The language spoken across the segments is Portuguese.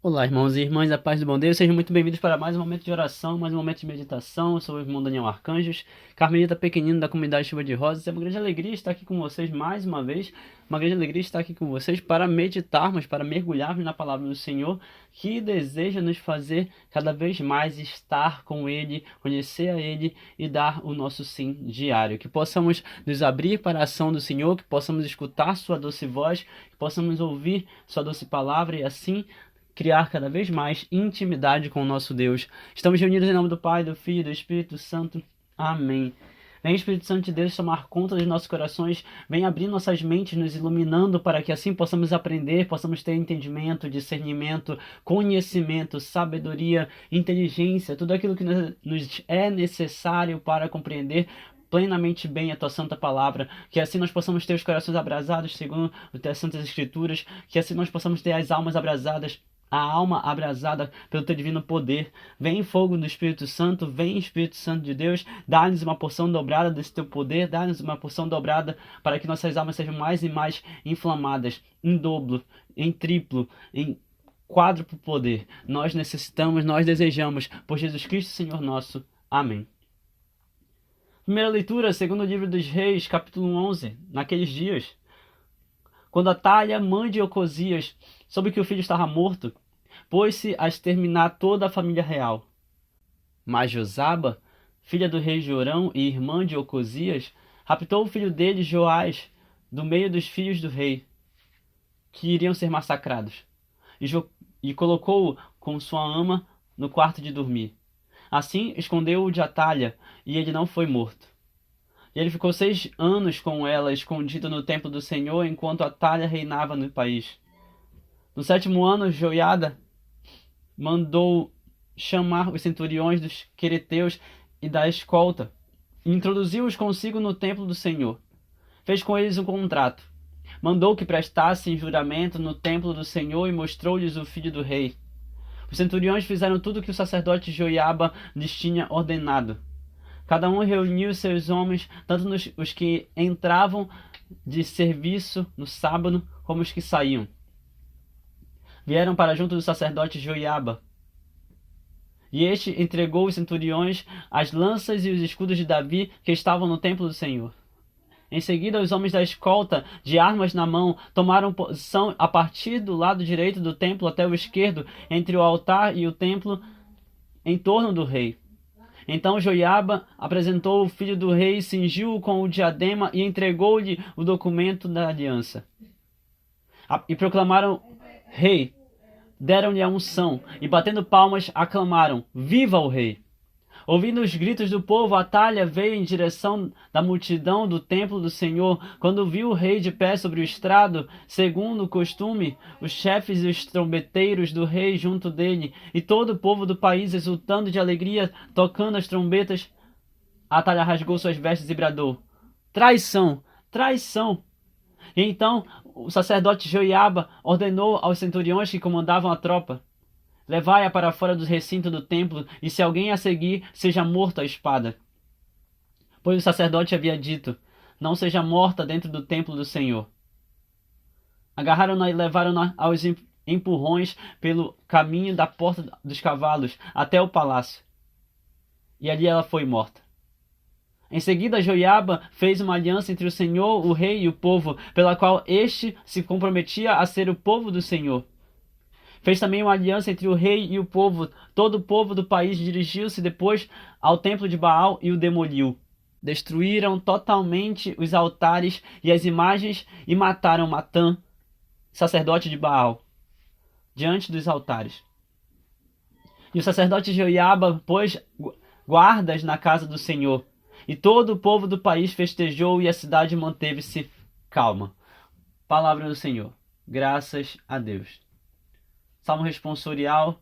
Olá, irmãos e irmãs, a paz do bom Deus, sejam muito bem-vindos para mais um momento de oração, mais um momento de meditação. Eu sou o irmão Daniel Arcanjos, carmelita pequenino da comunidade Chuva de Rosas. É uma grande alegria estar aqui com vocês mais uma vez, uma grande alegria estar aqui com vocês para meditarmos, para mergulharmos na palavra do Senhor, que deseja nos fazer cada vez mais estar com Ele, conhecer a Ele e dar o nosso sim diário. Que possamos nos abrir para a ação do Senhor, que possamos escutar Sua doce voz, que possamos ouvir Sua doce palavra e assim criar cada vez mais intimidade com o nosso Deus. Estamos reunidos em nome do Pai, do Filho e do Espírito Santo. Amém. Vem, Espírito Santo de Deus, tomar conta dos nossos corações, vem abrir nossas mentes, nos iluminando para que assim possamos aprender, possamos ter entendimento, discernimento, conhecimento, sabedoria, inteligência, tudo aquilo que nos é necessário para compreender plenamente bem a tua santa palavra, que assim nós possamos ter os corações abrasados segundo as santas escrituras, que assim nós possamos ter as almas abrasadas, a alma abrasada pelo teu divino poder. Vem fogo do Espírito Santo, vem Espírito Santo de Deus, dá-nos uma porção dobrada desse teu poder, dá-nos uma porção dobrada para que nossas almas sejam mais e mais inflamadas, em dobro, em triplo, em quádruplo poder. Nós necessitamos, nós desejamos, por Jesus Cristo, Senhor nosso. Amém. Primeira leitura, segundo o livro dos Reis, capítulo 11. Naqueles dias, quando Atalha, mãe de Ocosias, soube que o filho estava morto, pôs-se a exterminar toda a família real. Mas Josaba, filha do rei Jorão e irmã de Ocosias, raptou o filho dele, Joás, do meio dos filhos do rei, que iriam ser massacrados, e colocou-o com sua ama no quarto de dormir. Assim escondeu-o de Atalha, e ele não foi morto. E ele ficou 6 anos com ela, escondido no templo do Senhor, enquanto Atalha reinava no país. No 7º ano, Joiada mandou chamar os centuriões dos quereteus e da escolta, e introduziu-os consigo no templo do Senhor. Fez com eles um contrato. Mandou que prestassem juramento no templo do Senhor e mostrou-lhes o filho do rei. Os centuriões fizeram tudo o que o sacerdote Joiaba lhes tinha ordenado. Cada um reuniu seus homens, tanto os que entravam de serviço no sábado, como os que saíam. Vieram para junto do sacerdote Joiaba. E este entregou os centuriões as lanças e os escudos de Davi que estavam no templo do Senhor. Em seguida, os homens da escolta, de armas na mão, tomaram posição a partir do lado direito do templo até o esquerdo, entre o altar e o templo, em torno do rei. Então Joiaba apresentou o filho do rei, cingiu-o com o diadema e entregou-lhe o documento da aliança. E proclamaram rei, deram-lhe a unção e batendo palmas aclamaram: Viva o rei! Ouvindo os gritos do povo, Atalha veio em direção da multidão do templo do Senhor. Quando viu o rei de pé sobre o estrado, segundo o costume, os chefes e os trombeteiros do rei junto dele, e todo o povo do país exultando de alegria, tocando as trombetas, Atalha rasgou suas vestes e bradou: Traição! Traição! E então o sacerdote Joiaba ordenou aos centuriões que comandavam a tropa: Levai-a para fora do recinto do templo, e se alguém a seguir, seja morto à espada. Pois o sacerdote havia dito: Não seja morta dentro do templo do Senhor. Agarraram-na e levaram-na aos empurrões pelo caminho da porta dos cavalos até o palácio. E ali ela foi morta. Em seguida, Joiaba fez uma aliança entre o Senhor, o rei e o povo, pela qual este se comprometia a ser o povo do Senhor. Fez também uma aliança entre o rei e o povo. Todo o povo do país dirigiu-se depois ao templo de Baal e o demoliu. Destruíram totalmente os altares e as imagens e mataram Matã, sacerdote de Baal, diante dos altares. E o sacerdote Joiaba pôs guardas na casa do Senhor. E todo o povo do país festejou e a cidade manteve-se calma. Palavra do Senhor. Graças a Deus. Salmo responsorial.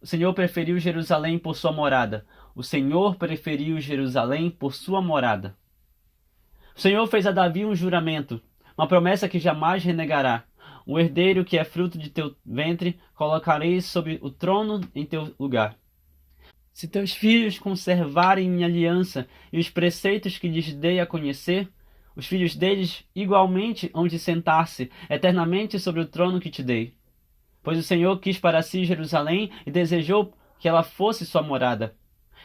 O Senhor preferiu Jerusalém por sua morada. O Senhor preferiu Jerusalém por sua morada. O Senhor fez a Davi um juramento, uma promessa que jamais renegará. O herdeiro que é fruto de teu ventre, colocarei sobre o trono em teu lugar. Se teus filhos conservarem minha aliança e os preceitos que lhes dei a conhecer, os filhos deles igualmente hão de sentar-se eternamente sobre o trono que te dei. Pois o Senhor quis para si Jerusalém e desejou que ela fosse sua morada.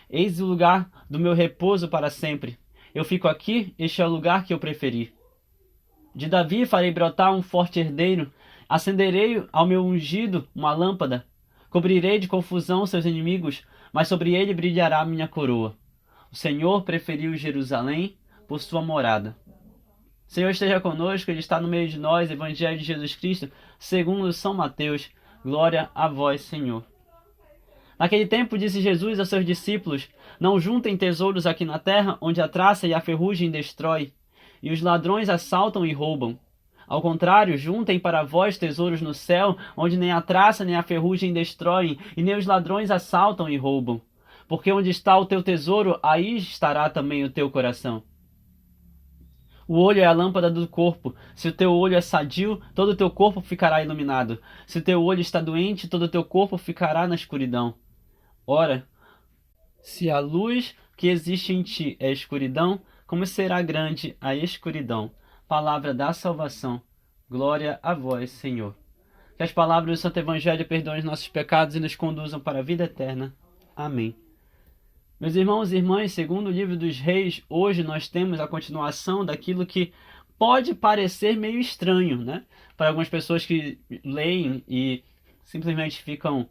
Eis o lugar do meu repouso para sempre. Eu fico aqui, este é o lugar que eu preferi. De Davi farei brotar um forte herdeiro, acenderei ao meu ungido uma lâmpada, cobrirei de confusão seus inimigos, mas sobre ele brilhará a minha coroa. O Senhor preferiu Jerusalém por sua morada. O Senhor esteja conosco, Ele está no meio de nós, Evangelho de Jesus Cristo, segundo São Mateus. Glória a vós, Senhor. Naquele tempo disse Jesus a seus discípulos: Não juntem tesouros aqui na terra, onde a traça e a ferrugem destrói, e os ladrões assaltam e roubam. Ao contrário, juntem para vós tesouros no céu, onde nem a traça nem a ferrugem destroem, e nem os ladrões assaltam e roubam. Porque onde está o teu tesouro, aí estará também o teu coração. O olho é a lâmpada do corpo. Se o teu olho é sadio, todo o teu corpo ficará iluminado. Se o teu olho está doente, todo o teu corpo ficará na escuridão. Ora, se a luz que existe em ti é escuridão, como será grande a escuridão? Palavra da salvação. Glória a vós, Senhor. Que as palavras do Santo Evangelho perdoem os nossos pecados e nos conduzam para a vida eterna. Amém. Meus irmãos e irmãs, segundo o livro dos Reis, hoje nós temos a continuação daquilo que pode parecer meio estranho, né? Para algumas pessoas que leem e simplesmente ficam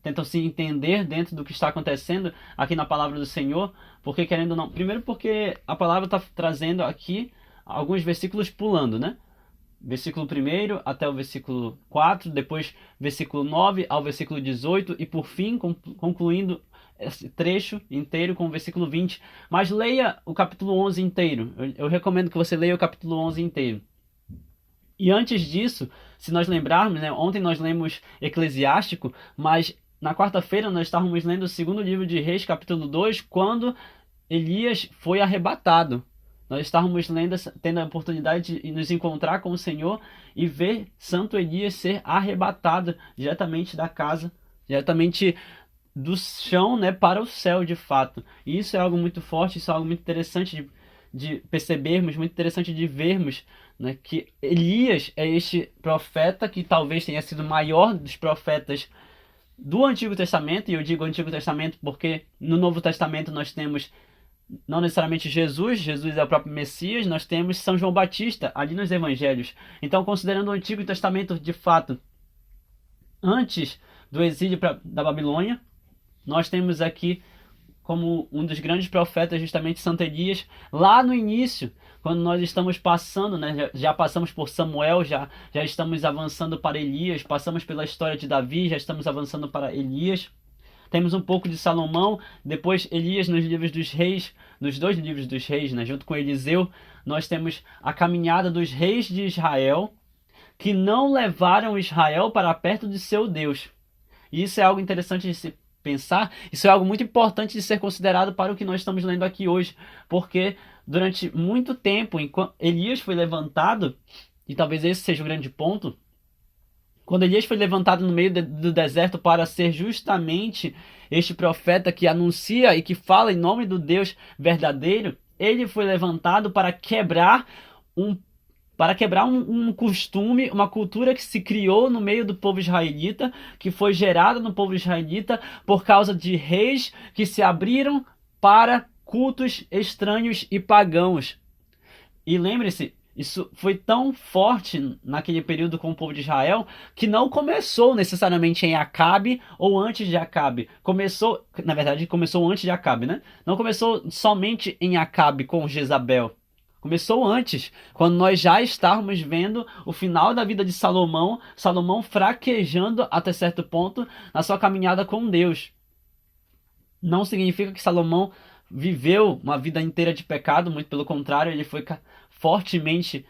tentam se entender dentro do que está acontecendo aqui na palavra do Senhor, porque querendo ou não, primeiro porque a palavra está trazendo aqui alguns versículos pulando, né? Versículo 1 até o versículo 4, depois versículo 9 ao versículo 18 e por fim concluindo esse trecho inteiro com o versículo 20. Mas leia o capítulo 11 inteiro. Eu recomendo que você leia o capítulo 11 inteiro. E antes disso, se nós lembrarmos, né, ontem nós lemos Eclesiástico, mas na quarta-feira nós estávamos lendo o segundo livro de Reis, capítulo 2, quando Elias foi arrebatado. Nós estávamos lendo, tendo a oportunidade de nos encontrar com o Senhor e ver Santo Elias ser arrebatado diretamente da casa, diretamente do chão, né, para o céu de fato. E isso é algo muito forte, isso é algo muito interessante de percebermos, muito interessante de vermos, né, que Elias é este profeta que talvez tenha sido o maior dos profetas do Antigo Testamento, e eu digo Antigo Testamento porque no Novo Testamento nós temos não necessariamente Jesus é o próprio Messias, nós temos São João Batista ali nos Evangelhos. Então, considerando o Antigo Testamento de fato, antes do exílio da Babilônia, nós temos aqui como um dos grandes profetas justamente Santo Elias, lá no início, quando nós estamos passando, né, já passamos por Samuel, já estamos avançando para Elias, passamos pela história de Davi, já estamos avançando para Elias. Temos um pouco de Salomão, depois Elias nos livros dos reis, nos dois livros dos reis, né, junto com Eliseu, nós temos a caminhada dos reis de Israel, que não levaram Israel para perto de seu Deus. E isso é algo interessante de se pensar, isso é algo muito importante de ser considerado para o que nós estamos lendo aqui hoje, porque durante muito tempo, enquanto Elias foi levantado, e talvez esse seja o grande ponto, quando Elias foi levantado no meio do deserto para ser justamente este profeta que anuncia e que fala em nome do Deus verdadeiro, ele foi levantado para quebrar um costume, uma cultura que se criou no meio do povo israelita, que foi gerada no povo israelita por causa de reis que se abriram para cultos estranhos e pagãos. E lembre-se, isso foi tão forte naquele período com o povo de Israel que não começou necessariamente em Acabe ou antes de Acabe. Começou antes de Acabe, né? Não começou somente em Acabe com Jezabel. Começou antes, quando nós já estávamos vendo o final da vida de Salomão, Salomão fraquejando até certo ponto na sua caminhada com Deus. Não significa que Salomão viveu uma vida inteira de pecado, muito pelo contrário, ele foi fortemente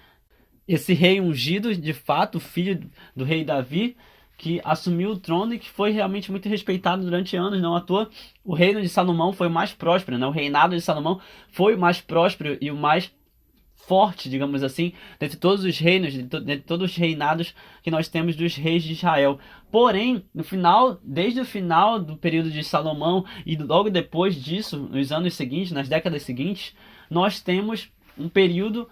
esse rei ungido, de fato, filho do rei Davi, que assumiu o trono e que foi realmente muito respeitado durante anos, não à toa. O reino de Salomão foi o mais próspero, né? O reinado de Salomão foi o mais próspero e o mais forte, digamos assim, dentre todos os reinos, dentre todos os reinados que nós temos dos reis de Israel. Porém, desde o final do período de Salomão e logo depois disso, nos anos seguintes, nas décadas seguintes, nós temos um período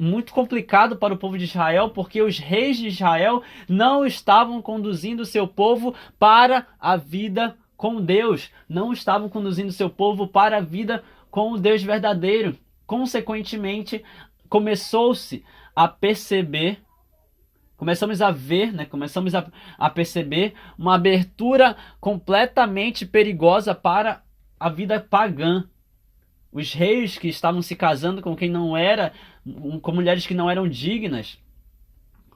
muito complicado para o povo de Israel, porque os reis de Israel não estavam conduzindo o seu povo para a vida com Deus, não estavam conduzindo o seu povo para a vida com o Deus verdadeiro. Consequentemente, começou-se a perceber, começamos a ver, né? Começamos a perceber uma abertura completamente perigosa para a vida pagã. Os reis que estavam se casando com quem não era, com mulheres que não eram dignas.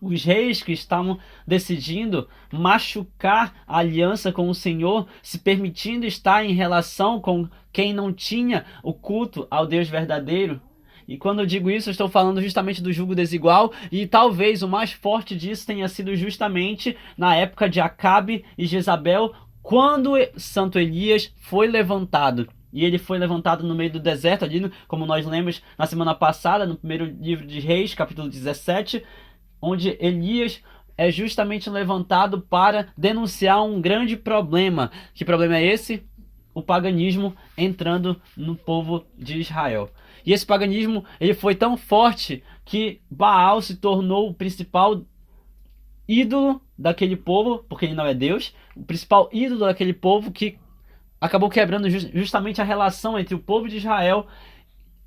Os reis que estavam decidindo machucar a aliança com o Senhor, se permitindo estar em relação com quem não tinha o culto ao Deus verdadeiro. E quando eu digo isso, eu estou falando justamente do jugo desigual, e talvez o mais forte disso tenha sido justamente na época de Acabe e Jezabel, quando Santo Elias foi levantado. E ele foi levantado no meio do deserto, ali, como nós lemos na semana passada, no primeiro livro de Reis, capítulo 17, onde Elias é justamente levantado para denunciar um grande problema. Que problema é esse? O paganismo entrando no povo de Israel. E esse paganismo, ele foi tão forte que Baal se tornou o principal ídolo daquele povo, porque ele não é Deus, o principal ídolo daquele povo, que acabou quebrando justamente a relação entre o povo de Israel,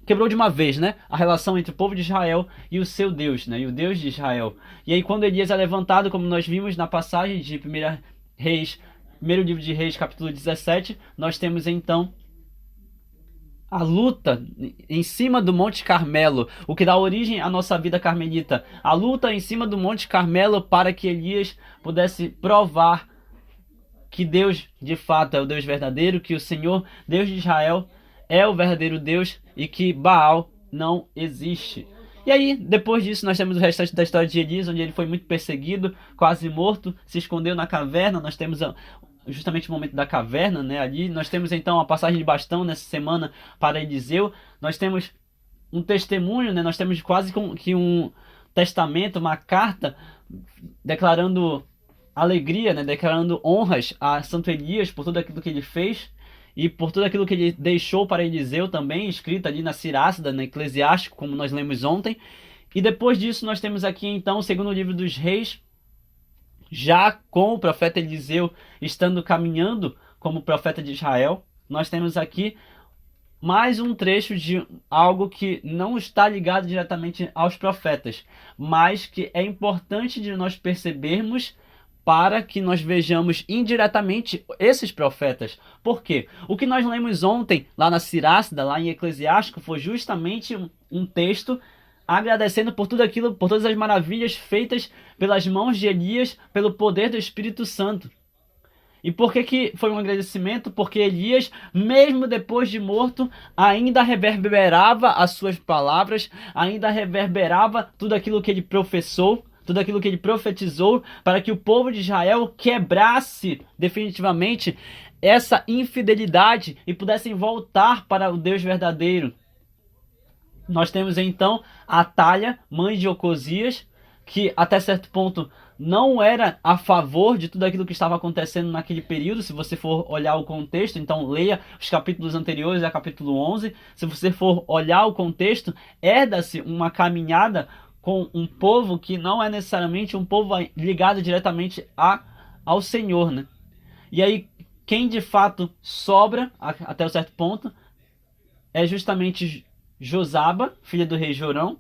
quebrou de uma vez, né? A relação entre o povo de Israel e o seu Deus, né? E o Deus de Israel. E aí quando Elias é levantado, como nós vimos na passagem de 1 Reis, primeiro livro de Reis, capítulo 17, nós temos então a luta em cima do Monte Carmelo, o que dá origem à nossa vida carmelita. A luta em cima do Monte Carmelo para que Elias pudesse provar que Deus de fato é o Deus verdadeiro, que o Senhor, Deus de Israel, é o verdadeiro Deus e que Baal não existe. E aí, depois disso, nós temos o restante da história de Elias, onde ele foi muito perseguido, quase morto, se escondeu na caverna. Nós temos justamente o momento da caverna, né, ali. Nós temos então a passagem de bastão nessa semana para Eliseu. Nós temos um testemunho, né, nós temos quase que um testamento, uma carta declarando alegria, né, declarando honras a Santo Elias por tudo aquilo que ele fez e por tudo aquilo que ele deixou para Eliseu também, escrito ali na Sirácida, na Eclesiástico, como nós lemos ontem. E depois disso nós temos aqui então o segundo livro dos Reis, já com o profeta Eliseu estando caminhando como profeta de Israel. Nós temos aqui mais um trecho de algo que não está ligado diretamente aos profetas, mas que é importante de nós percebermos para que nós vejamos indiretamente esses profetas. Por quê? O que nós lemos ontem, lá na Sirácida, lá em Eclesiástico, foi justamente um texto agradecendo por tudo aquilo, por todas as maravilhas feitas pelas mãos de Elias, pelo poder do Espírito Santo. E por que foi um agradecimento? Porque Elias, mesmo depois de morto, ainda reverberava as suas palavras, ainda reverberava tudo aquilo que ele professou, tudo aquilo que ele profetizou, para que o povo de Israel quebrasse definitivamente essa infidelidade e pudessem voltar para o Deus verdadeiro. Nós temos então a Atalha, mãe de Ocosias, que até certo ponto não era a favor de tudo aquilo que estava acontecendo naquele período. Se você for olhar o contexto, então leia os capítulos anteriores a capítulo 11. Se você for olhar o contexto, herda-se uma caminhada com um povo que não é necessariamente um povo ligado diretamente ao Senhor, né? E aí, quem de fato sobra, até um certo ponto, é justamente Josaba, filha do rei Jorão,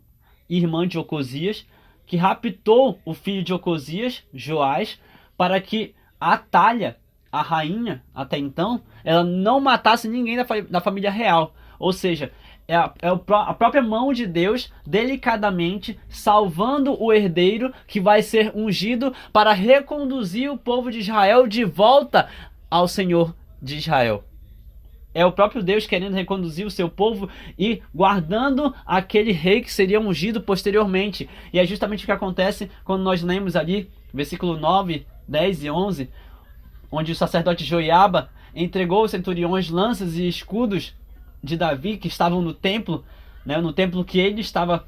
irmã de Ocosias, que raptou o filho de Ocosias, Joás, para que a Atalha, a rainha, até então, ela não matasse ninguém da família real. Ou seja, a própria mão de Deus, delicadamente, salvando o herdeiro que vai ser ungido para reconduzir o povo de Israel de volta ao Senhor de Israel. É o próprio Deus querendo reconduzir o seu povo e guardando aquele rei que seria ungido posteriormente. E é justamente o que acontece quando nós lemos ali, versículo 9, 10 e 11, onde o sacerdote Joiaba entregou aos centuriões lanças e escudos de Davi que estavam no templo, né, no templo que ele estava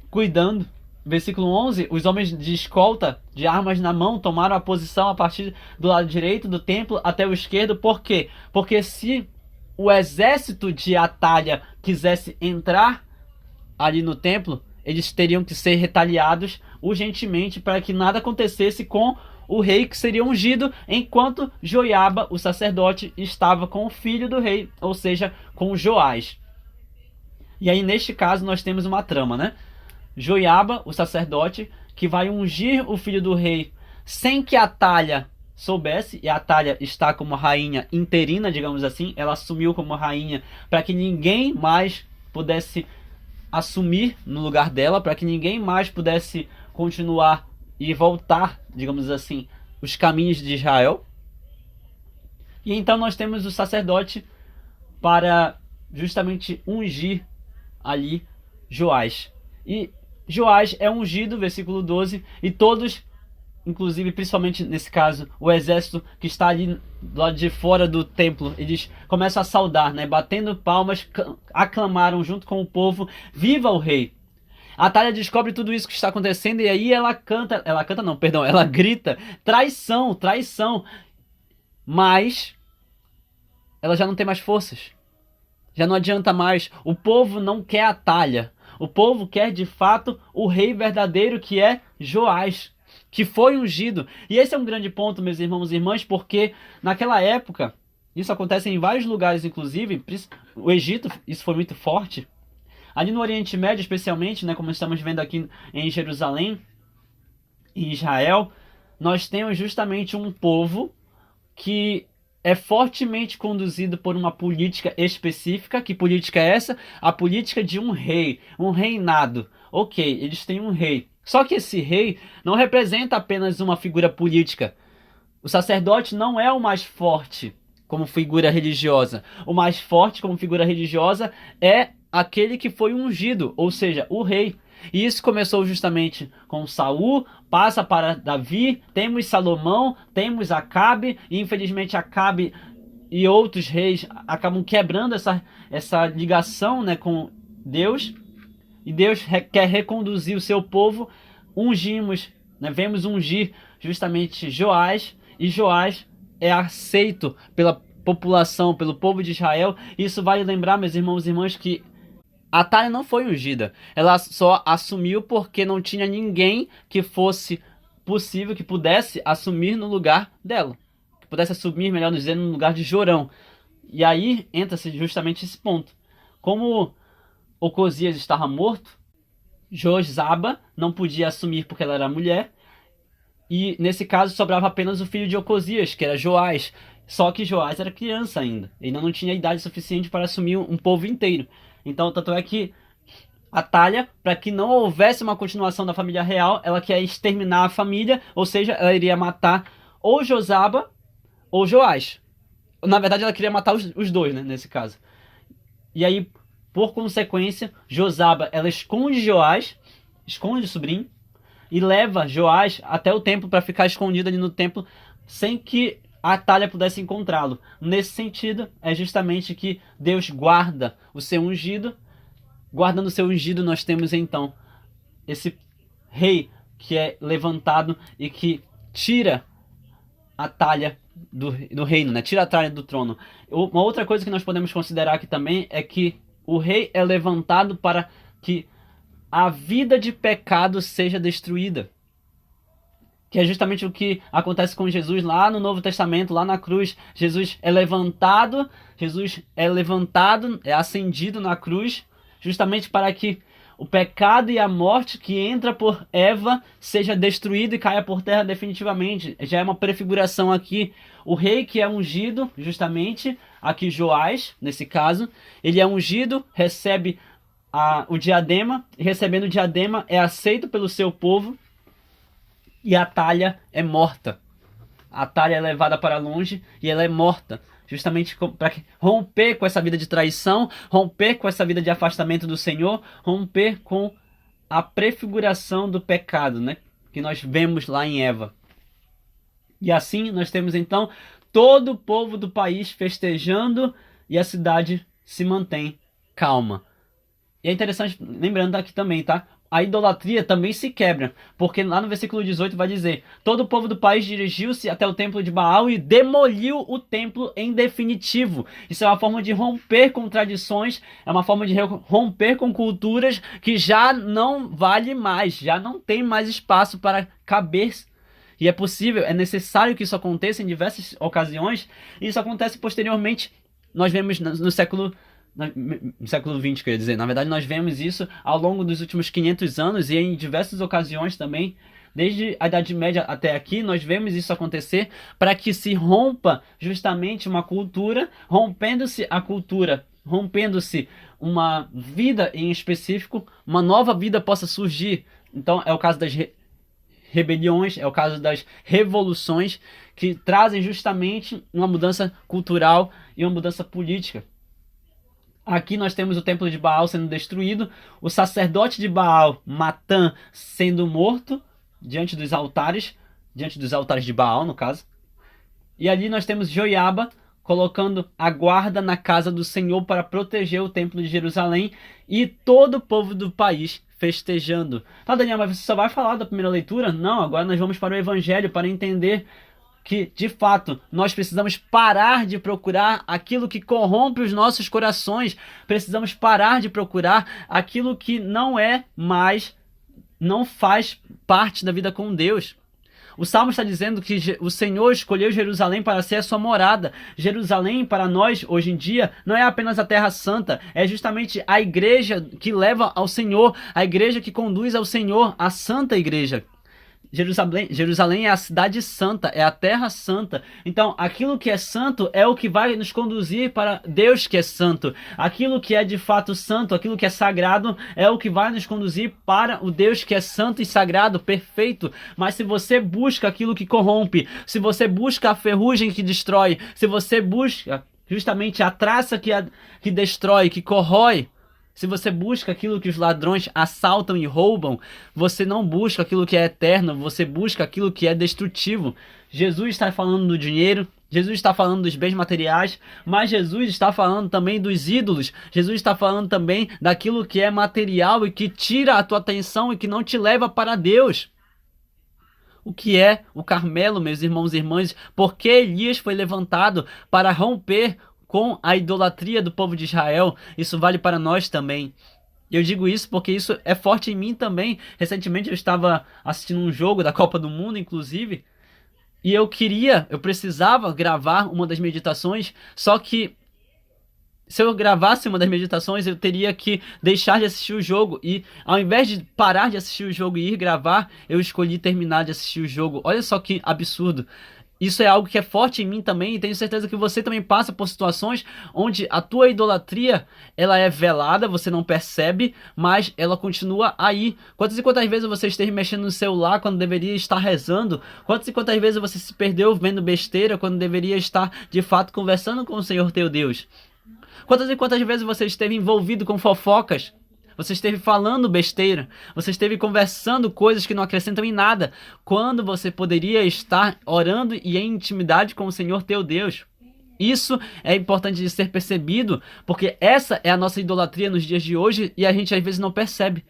cuidando. Versículo 11, os homens de escolta, de armas na mão, tomaram a posição a partir do lado direito do templo até o esquerdo. Por quê? Porque se o exército de Atalha quisesse entrar ali no templo, eles teriam que ser retaliados urgentemente para que nada acontecesse com o rei que seria ungido, enquanto Joiaba, o sacerdote, estava com o filho do rei, ou seja, com Joás. E aí, neste caso, nós temos uma trama, né? Joiaba, o sacerdote, que vai ungir o filho do rei sem que Atalha soubesse, e a Atalha está como rainha interina, digamos assim, ela assumiu como rainha para que ninguém mais pudesse assumir no lugar dela, para que ninguém mais pudesse continuar e voltar, digamos assim, os caminhos de Israel. E então nós temos o sacerdote para justamente ungir ali Joás. E Joás é ungido, versículo 12, e todos, inclusive, principalmente nesse caso, o exército que está ali do lado de fora do templo, eles começam a saudar, né? Batendo palmas, aclamaram junto com o povo: viva o rei! A Atalha descobre tudo isso que está acontecendo e aí ela grita: traição, traição. Mas ela já não tem mais forças. Já não adianta mais. O povo não quer Atalha. O povo quer de fato o rei verdadeiro, que é Joás, que foi ungido. E esse é um grande ponto, meus irmãos e irmãs, porque naquela época, isso acontece em vários lugares, inclusive, o Egito, isso foi muito forte. Ali no Oriente Médio, especialmente, né, como estamos vendo aqui em Jerusalém, em Israel, nós temos justamente um povo que é fortemente conduzido por uma política específica. Que política é essa? A política de um rei, um reinado. Ok, eles têm um rei. Só que esse rei não representa apenas uma figura política. O sacerdote não é o mais forte como figura religiosa. O mais forte como figura religiosa é aquele que foi ungido, ou seja, o rei. E isso começou justamente com Saul, passa para Davi, temos Salomão, temos Acabe, e infelizmente Acabe e outros reis acabam quebrando essa ligação, né, com Deus. E Deus quer reconduzir o seu povo. Ungimos, né, vemos ungir justamente Joás, e Joás é aceito pela população, pelo povo de Israel. Isso vale lembrar, meus irmãos e irmãs, que Atalha não foi ungida. Ela só assumiu porque não tinha ninguém que fosse possível, que pudesse assumir no lugar dela. Que pudesse assumir, melhor dizendo, no lugar de Jorão. E aí entra-se justamente esse ponto. Como Ocosias estava morto, Josaba não podia assumir porque ela era mulher. E nesse caso sobrava apenas o filho de Ocosias, que era Joás. Só que Joás era criança ainda. Ele não tinha idade suficiente para assumir um povo inteiro. Então, tanto é que Atalha, para que não houvesse uma continuação da família real, ela quer exterminar a família, ou seja, ela iria matar ou Josaba ou Joás. Na verdade, ela queria matar os dois, né, nesse caso. E aí, por consequência, Josaba, ela esconde Joás, esconde o sobrinho, e leva Joás até o templo para ficar escondido ali no templo, sem que a Atalha pudesse encontrá-lo. Nesse sentido, é justamente que Deus guarda o seu ungido. Guardando o seu ungido, nós temos então esse rei que é levantado e que tira a Atalha do reino, né? Tira a Atalha do trono. Uma outra coisa que nós podemos considerar aqui também é que o rei é levantado para que a vida de pecado seja destruída. Que é justamente o que acontece com Jesus lá no Novo Testamento, lá na cruz. Jesus é levantado, é ascendido na cruz, justamente para que o pecado e a morte que entra por Eva seja destruído e caia por terra definitivamente. Já é uma prefiguração aqui. O rei que é ungido, justamente, aqui Joás, nesse caso, ele é ungido, recebe o diadema, e recebendo o diadema é aceito pelo seu povo. E a Atalha é morta. A Atalha é levada para longe e ela é morta. Justamente para romper com essa vida de traição, romper com essa vida de afastamento do Senhor, romper com a prefiguração do pecado, né? Que nós vemos lá em Eva. E assim nós temos então todo o povo do país festejando e a cidade se mantém calma. E é interessante, lembrando aqui também, tá? a idolatria também se quebra, porque lá no versículo 18 vai dizer: todo o povo do país dirigiu-se até o templo de Baal e demoliu o templo em definitivo. Isso é uma forma de romper com tradições, é uma forma de romper com culturas que já não vale mais, já não tem mais espaço para caber. E é possível, é necessário que isso aconteça em diversas ocasiões, e isso acontece posteriormente. Nós vemos no século XX, quer dizer, na verdade nós vemos isso ao longo dos últimos 500 anos e em diversas ocasiões também, desde a Idade Média até aqui, nós vemos isso acontecer para que se rompa justamente uma cultura, rompendo-se a cultura, rompendo-se uma vida em específico, uma nova vida possa surgir. Então é o caso das rebeliões, é o caso das revoluções que trazem justamente uma mudança cultural e uma mudança política. Aqui nós temos o templo de Baal sendo destruído, o sacerdote de Baal, Matã, sendo morto diante dos altares de Baal, no caso. E ali nós temos Joiaba colocando a guarda na casa do Senhor para proteger o templo de Jerusalém e todo o povo do país festejando. Tá, Daniel, mas você só vai falar da primeira leitura? Não, agora nós vamos para o Evangelho para entender que, de fato, nós precisamos parar de procurar aquilo que corrompe os nossos corações. Precisamos parar de procurar aquilo que não faz parte da vida com Deus. O Salmo está dizendo que o Senhor escolheu Jerusalém para ser a sua morada. Jerusalém, para nós, hoje em dia, não é apenas a Terra Santa, é justamente a igreja que leva ao Senhor, a igreja que conduz ao Senhor, a Santa Igreja. Jerusalém é a cidade santa, é a terra santa. Então, aquilo que é santo é o que vai nos conduzir para Deus que é santo. Aquilo que é de fato santo, aquilo que é sagrado, é o que vai nos conduzir para o Deus que é santo e sagrado, perfeito. Mas se você busca aquilo que corrompe, se você busca a ferrugem que destrói, se você busca justamente a traça que destrói, que corrói, se você busca aquilo que os ladrões assaltam e roubam, você não busca aquilo que é eterno, você busca aquilo que é destrutivo. Jesus está falando do dinheiro, Jesus está falando dos bens materiais, mas Jesus está falando também dos ídolos. Jesus está falando também daquilo que é material e que tira a tua atenção e que não te leva para Deus. O que é o Carmelo, meus irmãos e irmãs? Porque Elias foi levantado para romper com a idolatria do povo de Israel. Isso vale para nós também. Eu digo isso porque isso é forte em mim também. Recentemente eu estava assistindo um jogo da Copa do Mundo, inclusive, e eu precisava gravar uma das meditações, só que se eu gravasse uma das meditações, eu teria que deixar de assistir o jogo. E ao invés de parar de assistir o jogo e ir gravar, eu escolhi terminar de assistir o jogo. Olha só que absurdo. Isso é algo que é forte em mim também, e tenho certeza que você também passa por situações onde a tua idolatria, ela é velada, você não percebe, mas ela continua aí. Quantas e quantas vezes você esteve mexendo no celular quando deveria estar rezando? Quantas e quantas vezes você se perdeu vendo besteira quando deveria estar, de fato, conversando com o Senhor teu Deus? Quantas e quantas vezes você esteve envolvido com fofocas? Você esteve falando besteira, você esteve conversando coisas que não acrescentam em nada, quando você poderia estar orando e em intimidade com o Senhor teu Deus. Isso é importante de ser percebido, porque essa é a nossa idolatria nos dias de hoje e a gente às vezes não percebe.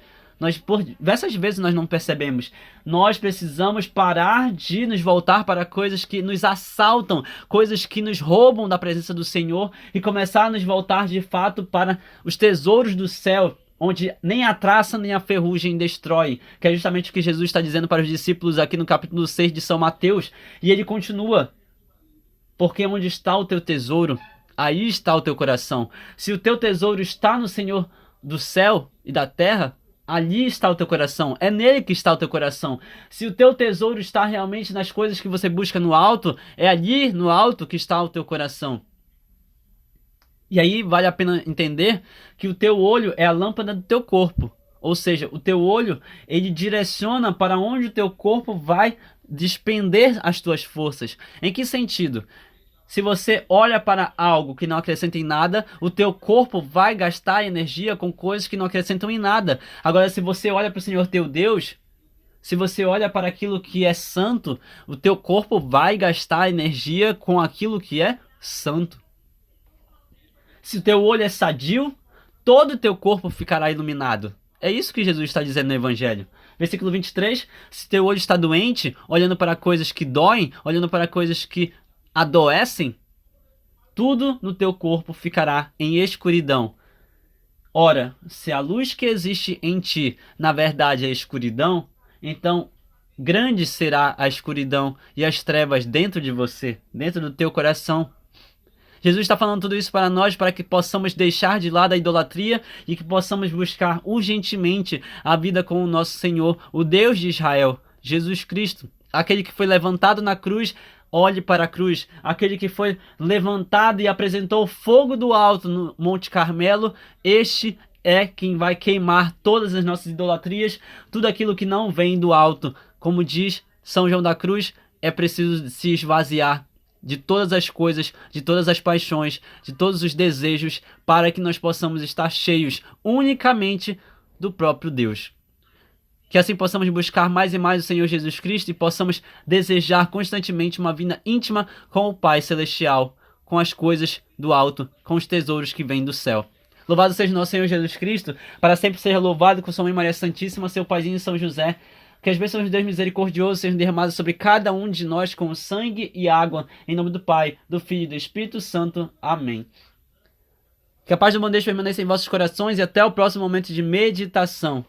Por diversas vezes nós não percebemos. Nós precisamos parar de nos voltar para coisas que nos assaltam, coisas que nos roubam da presença do Senhor e começar a nos voltar de fato para os tesouros do céu, onde nem a traça nem a ferrugem destrói, que é justamente o que Jesus está dizendo para os discípulos aqui no capítulo 6 de São Mateus. E ele continua: porque onde está o teu tesouro, aí está o teu coração. Se o teu tesouro está no Senhor do céu e da terra, ali está o teu coração, é nele que está o teu coração. Se o teu tesouro está realmente nas coisas que você busca no alto, é ali no alto que está o teu coração. E aí vale a pena entender que o teu olho é a lâmpada do teu corpo. Ou seja, o teu olho, ele direciona para onde o teu corpo vai despender as tuas forças. Em que sentido? Se você olha para algo que não acrescenta em nada, o teu corpo vai gastar energia com coisas que não acrescentam em nada. Agora, se você olha para o Senhor teu Deus, se você olha para aquilo que é santo, o teu corpo vai gastar energia com aquilo que é santo. Se o teu olho é sadio, todo o teu corpo ficará iluminado. É isso que Jesus está dizendo no Evangelho. Versículo 23, se teu olho está doente, olhando para coisas que doem, olhando para coisas que adoecem, tudo no teu corpo ficará em escuridão. Ora, se a luz que existe em ti, na verdade, é escuridão, então grande será a escuridão e as trevas dentro de você, dentro do teu coração. Jesus está falando tudo isso para nós, para que possamos deixar de lado a idolatria e que possamos buscar urgentemente a vida com o nosso Senhor, o Deus de Israel, Jesus Cristo, aquele que foi levantado na cruz. Olhe para a cruz, aquele que foi levantado e apresentou fogo do alto no Monte Carmelo. Este é quem vai queimar todas as nossas idolatrias, tudo aquilo que não vem do alto. Como diz São João da Cruz, é preciso se esvaziar de todas as coisas, de todas as paixões, de todos os desejos, para que nós possamos estar cheios unicamente do próprio Deus. Que assim possamos buscar mais e mais o Senhor Jesus Cristo e possamos desejar constantemente uma vida íntima com o Pai Celestial, com as coisas do alto, com os tesouros que vêm do céu. Louvado seja nosso Senhor Jesus Cristo, para sempre ser louvado com sua Mãe Maria Santíssima, seu Paizinho São José. Que as bênçãos de Deus misericordioso sejam derramadas sobre cada um de nós com sangue e água, em nome do Pai, do Filho e do Espírito Santo. Amém. Que a paz do bom Deus permaneça em vossos corações e até o próximo momento de meditação.